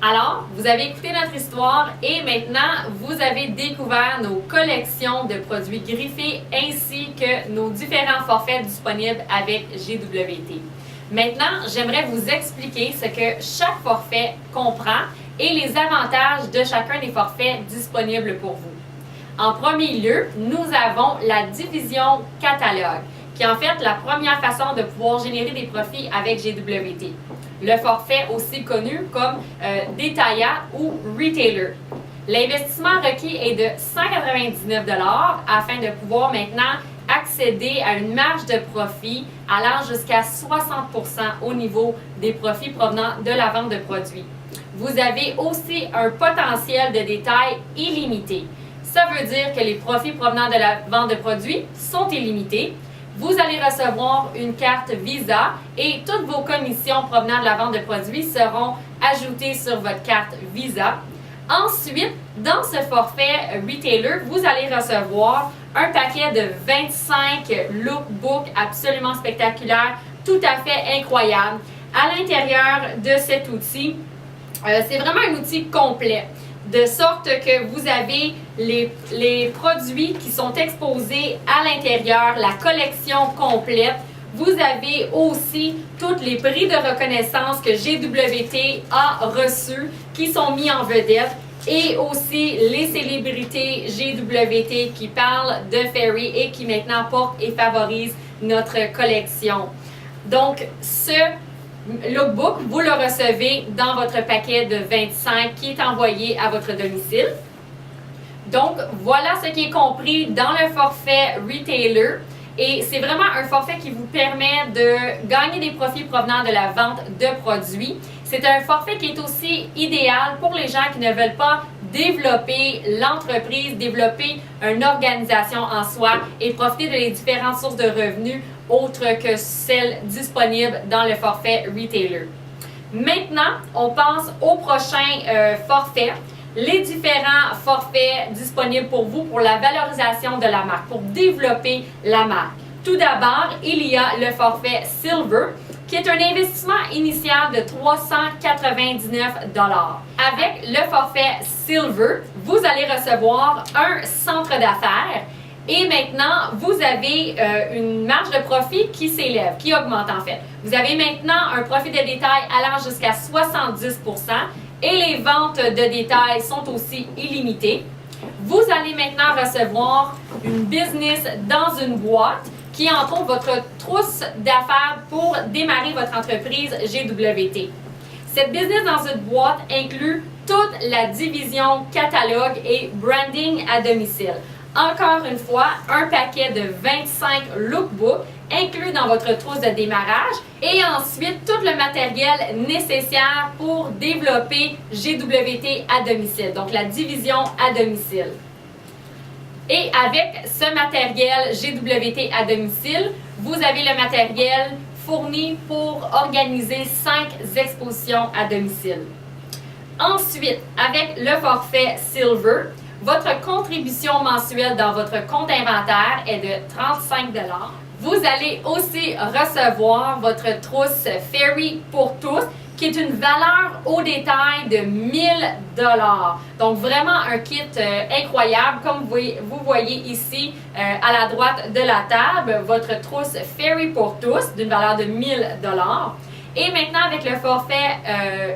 Alors, vous avez écouté notre histoire et maintenant, vous avez découvert nos collections de produits griffés ainsi que nos différents forfaits disponibles avec GWT. Maintenant, j'aimerais vous expliquer ce que chaque forfait comprend et les avantages de chacun des forfaits disponibles pour vous. En premier lieu, nous avons la division catalogue, qui est en fait la première façon de pouvoir générer des profits avec GWT. Le forfait aussi connu comme détaillant ou retailer. L'investissement requis est de 199 $ afin de pouvoir maintenant accéder à une marge de profit allant jusqu'à 60 % au niveau des profits provenant de la vente de produits. Vous avez aussi un potentiel de détail illimité. Ça veut dire que les profits provenant de la vente de produits sont illimités. Vous allez recevoir une carte Visa et toutes vos commissions provenant de la vente de produits seront ajoutées sur votre carte Visa. Ensuite, dans ce forfait Retailer, vous allez recevoir un paquet de 25 lookbooks absolument spectaculaires, tout à fait incroyables. À l'intérieur de cet outil, c'est vraiment un outil complet, de sorte que vous avez les produits qui sont exposés à l'intérieur, la collection complète. Vous avez aussi tous les prix de reconnaissance que GWT a reçus qui sont mis en vedette et aussi les célébrités GWT qui parlent de Fairy et qui maintenant portent et favorisent notre collection. Donc, ce lookbook, vous le recevez dans votre paquet de 25 qui est envoyé à votre domicile. Donc, voilà ce qui est compris dans le forfait Retailer. Et c'est vraiment un forfait qui vous permet de gagner des profits provenant de la vente de produits. C'est un forfait qui est aussi idéal pour les gens qui ne veulent pas développer l'entreprise, développer une organisation en soi et profiter de les différentes sources de revenus autres que celles disponibles dans le forfait Retailer. Maintenant, on pense au prochain forfait. Les différents forfaits disponibles pour vous pour la valorisation de la marque, pour développer la marque. Tout d'abord, il y a le forfait Silver, qui est un investissement initial de 399 $. Avec le forfait Silver, vous allez recevoir un centre d'affaires et maintenant, vous avez une marge de profit qui s'élève, qui augmente en fait. Vous avez maintenant un profit de détail allant jusqu'à 70 % et les ventes de détail sont aussi illimitées. Vous allez maintenant recevoir une business dans une boîte qui est entre autres votre trousse d'affaires pour démarrer votre entreprise GWT. Cette business dans une boîte inclut toute la division catalogue et branding à domicile. Encore une fois, un paquet de 25 lookbooks inclus dans votre trousse de démarrage et ensuite tout le matériel nécessaire pour développer GWT à domicile, donc la division à domicile. Et avec ce matériel GWT à domicile, vous avez le matériel fourni pour organiser 5 expositions à domicile. Ensuite, avec le forfait Silver, votre contribution mensuelle dans votre compte inventaire est de 35 $. Vous allez aussi recevoir votre trousse Fairy pour tous, qui est une valeur au détail de 1000 $. Donc vraiment un kit incroyable, comme vous voyez ici à la droite de la table, votre trousse Fairy pour tous d'une valeur de 1000 $. Et maintenant, avec le forfait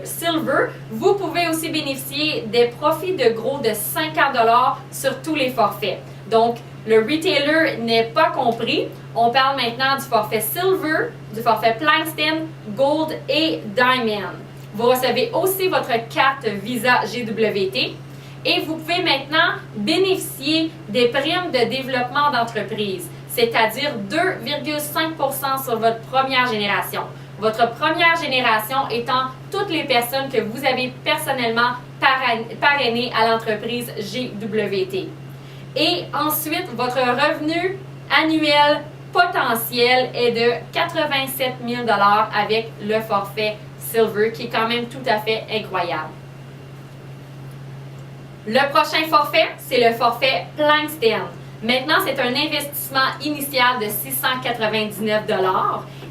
Silver, vous pouvez aussi bénéficier des profits de gros de 50 $ sur tous les forfaits. Donc, le retailer n'est pas compris. On parle maintenant du forfait Silver, du forfait Platinum, Gold et Diamond. Vous recevez aussi votre carte Visa GWT et vous pouvez maintenant bénéficier des primes de développement d'entreprise, c'est-à-dire 2,5 % sur votre première génération. Votre première génération étant toutes les personnes que vous avez personnellement parrainées à l'entreprise GWT. Et ensuite, votre revenu annuel potentiel est de 87 000 $ avec le forfait Silver, qui est quand même tout à fait incroyable. Le prochain forfait, c'est le forfait Platinum. Maintenant, c'est un investissement initial de 699 $.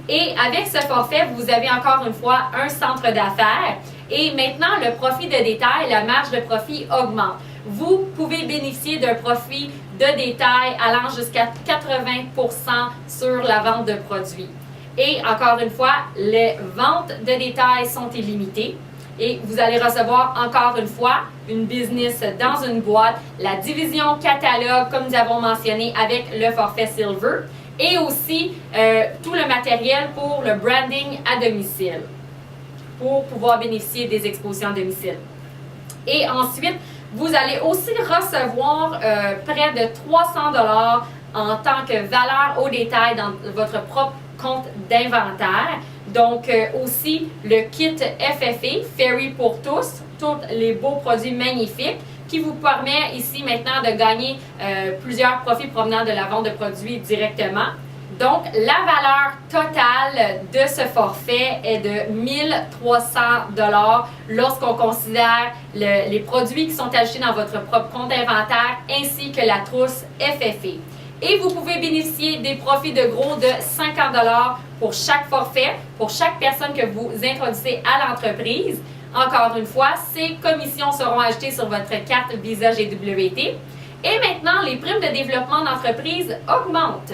Et avec ce forfait, vous avez encore une fois un centre d'affaires Et maintenant, le profit de détail, la marge de profit augmente. Vous pouvez bénéficier d'un profit de détail allant jusqu'à 80% sur la vente de produits. Et encore une fois, les ventes de détail sont illimitées. Et vous allez recevoir encore une fois une business dans une boîte, la division catalogue, comme nous avons mentionné, avec le forfait Silver, et aussi tout le matériel pour le branding à domicile, pour pouvoir bénéficier des expositions à domicile. Et ensuite, vous allez aussi recevoir près de 300 $ en tant que valeur au détail dans votre propre compte d'inventaire. Donc, aussi le kit FFA, Ferry pour tous, tous les beaux produits magnifiques, qui vous permet ici maintenant de gagner plusieurs profits provenant de la vente de produits directement. Donc, la valeur totale de ce forfait est de 1300 $ lorsqu'on considère les produits qui sont ajoutés dans votre propre compte d'inventaire ainsi que la trousse FFA. Et vous pouvez bénéficier des profits de gros de 50 $ pour chaque forfait, pour chaque personne que vous introduisez à l'entreprise. Encore une fois, ces commissions seront ajoutées sur votre carte Visa GWT. Et maintenant, les primes de développement d'entreprise augmentent.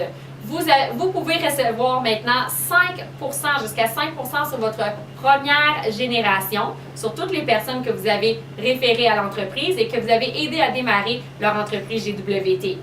Vous pouvez recevoir maintenant 5%, jusqu'à 5% sur votre première génération, sur toutes les personnes que vous avez référées à l'entreprise et que vous avez aidé à démarrer leur entreprise GWT.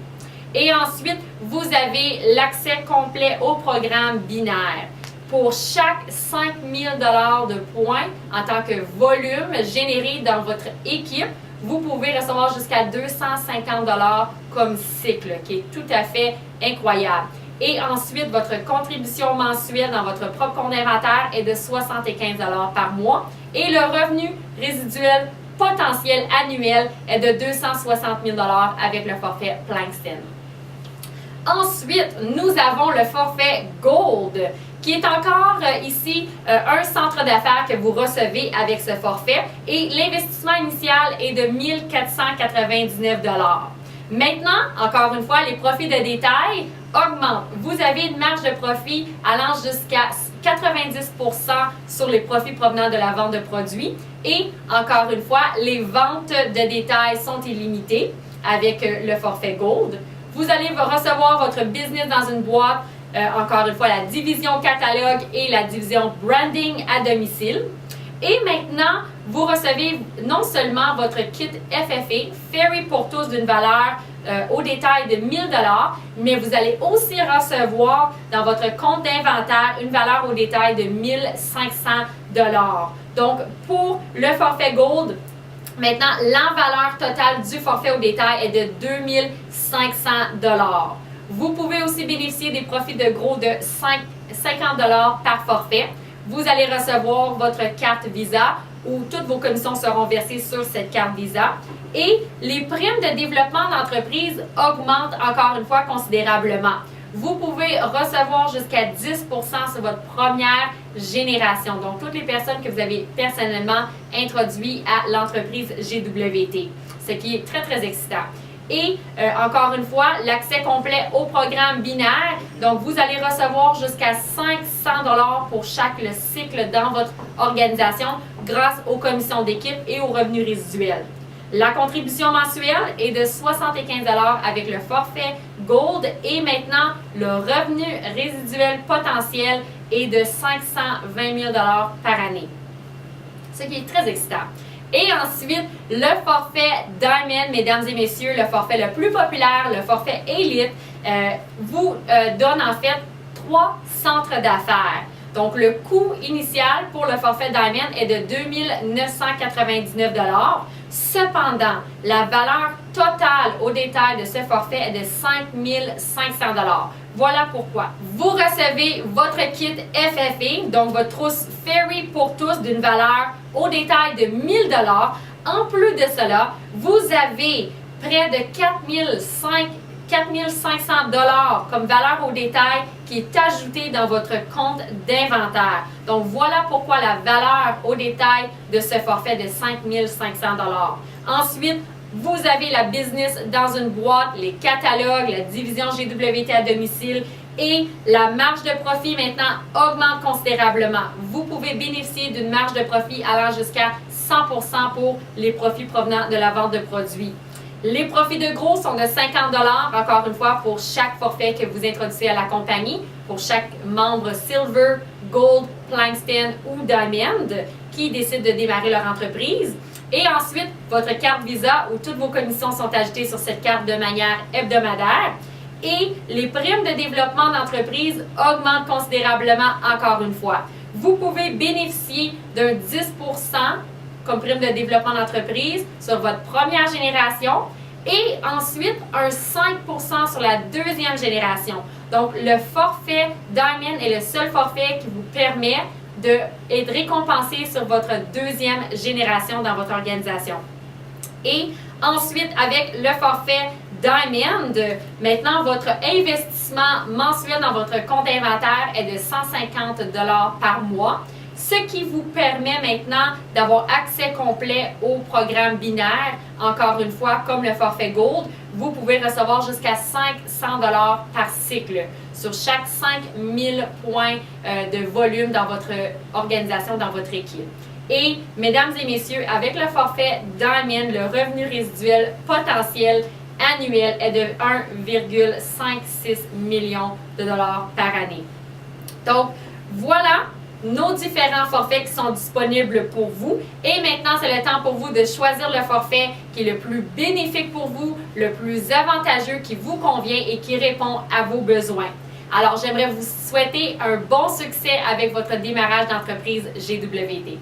Et ensuite, vous avez l'accès complet au programme binaire. Pour chaque 5 000 $ de points en tant que volume généré dans votre équipe, vous pouvez recevoir jusqu'à 250 $ comme cycle, qui est tout à fait incroyable. Et ensuite, votre contribution mensuelle dans votre propre compte d'inventaire est de 75 $ par mois. Et le revenu résiduel potentiel annuel est de 260 000 $ avec le forfait Plankston. Ensuite, nous avons le forfait Gold, qui est encore ici un centre d'affaires que vous recevez avec ce forfait. Et l'investissement initial est de 1 499 $. Maintenant, encore une fois, les profits de détail augmentent. Vous avez une marge de profit allant jusqu'à 90% sur les profits provenant de la vente de produits. Et encore une fois, les ventes de détail sont illimitées avec le forfait Gold. Vous allez recevoir votre business dans une boîte, encore une fois, la division catalogue et la division branding à domicile. Et maintenant, vous recevez non seulement votre kit FFA, Ferry pour tous d'une valeur au détail de 1 000 $, mais vous allez aussi recevoir dans votre compte d'inventaire une valeur au détail de 1 500 $. Donc, pour le forfait Gold, maintenant, la valeur totale du forfait au détail est de 2 500 $. Vous pouvez aussi bénéficier des profits de gros de 50 $ par forfait. Vous allez recevoir votre carte Visa où toutes vos commissions seront versées sur cette carte Visa. Et les primes de développement d'entreprise augmentent encore une fois considérablement. Vous pouvez recevoir jusqu'à 10% sur votre première génération. Donc, toutes les personnes que vous avez personnellement introduites à l'entreprise GWT, ce qui est très, très excitant. Et encore une fois, l'accès complet au programme binaire. Donc, vous allez recevoir jusqu'à 500 $ pour chaque cycle dans votre organisation grâce aux commissions d'équipe et aux revenus résiduels. La contribution mensuelle est de 75 $ avec le forfait Gold et maintenant, le revenu résiduel potentiel est de 520 000 $ par année, ce qui est très excitant. Et ensuite, le forfait Diamond, mesdames et messieurs, le forfait le plus populaire, le forfait Elite, vous donne en fait 3 centres d'affaires. Donc, le coût initial pour le forfait Diamond est de 2 999 $. Cependant, la valeur totale au détail de ce forfait est de 5 500 $. Voilà pourquoi. Vous recevez votre kit FFA, donc votre trousse Ferry pour tous d'une valeur au détail de 1 000 $. En plus de cela, vous avez près de 4 500 $ comme valeur au détail qui est ajoutée dans votre compte d'inventaire. Donc, voilà pourquoi la valeur au détail de ce forfait de 5 500 $. Ensuite, vous avez la business dans une boîte, les catalogues, la division GWT à domicile Et la marge de profit maintenant augmente considérablement. Vous pouvez bénéficier d'une marge de profit allant jusqu'à 100% pour les profits provenant de la vente de produits. Les profits de gros sont de 50 $, encore une fois, pour chaque forfait que vous introduisez à la compagnie, pour chaque membre Silver, Gold, Platinum ou Diamond qui décide de démarrer leur entreprise. Et ensuite, votre carte Visa où toutes vos commissions sont ajoutées sur cette carte de manière hebdomadaire. Et les primes de développement d'entreprise augmentent considérablement encore une fois. Vous pouvez bénéficier d'un 10% comme prime de développement d'entreprise sur votre première génération et ensuite un 5% sur la deuxième génération. Donc, le forfait Diamond est le seul forfait qui vous permet d'être récompensé sur votre deuxième génération dans votre organisation. Et ensuite, avec le forfait Diamond, maintenant votre investissement mensuel dans votre compte inventaire est de 150 $ par mois, ce qui vous permet maintenant d'avoir accès complet au programme binaire. Encore une fois, comme le forfait Gold, vous pouvez recevoir jusqu'à 500 $ par cycle sur chaque 5000 points de volume dans votre organisation, dans votre équipe. Et, mesdames et messieurs, avec le forfait Diamond, le revenu résiduel potentiel annuel est de 1,56 million de dollars par année. Donc, voilà nos différents forfaits qui sont disponibles pour vous. Et maintenant, c'est le temps pour vous de choisir le forfait qui est le plus bénéfique pour vous, le plus avantageux, qui vous convient et qui répond à vos besoins. Alors, j'aimerais vous souhaiter un bon succès avec votre démarrage d'entreprise GWT.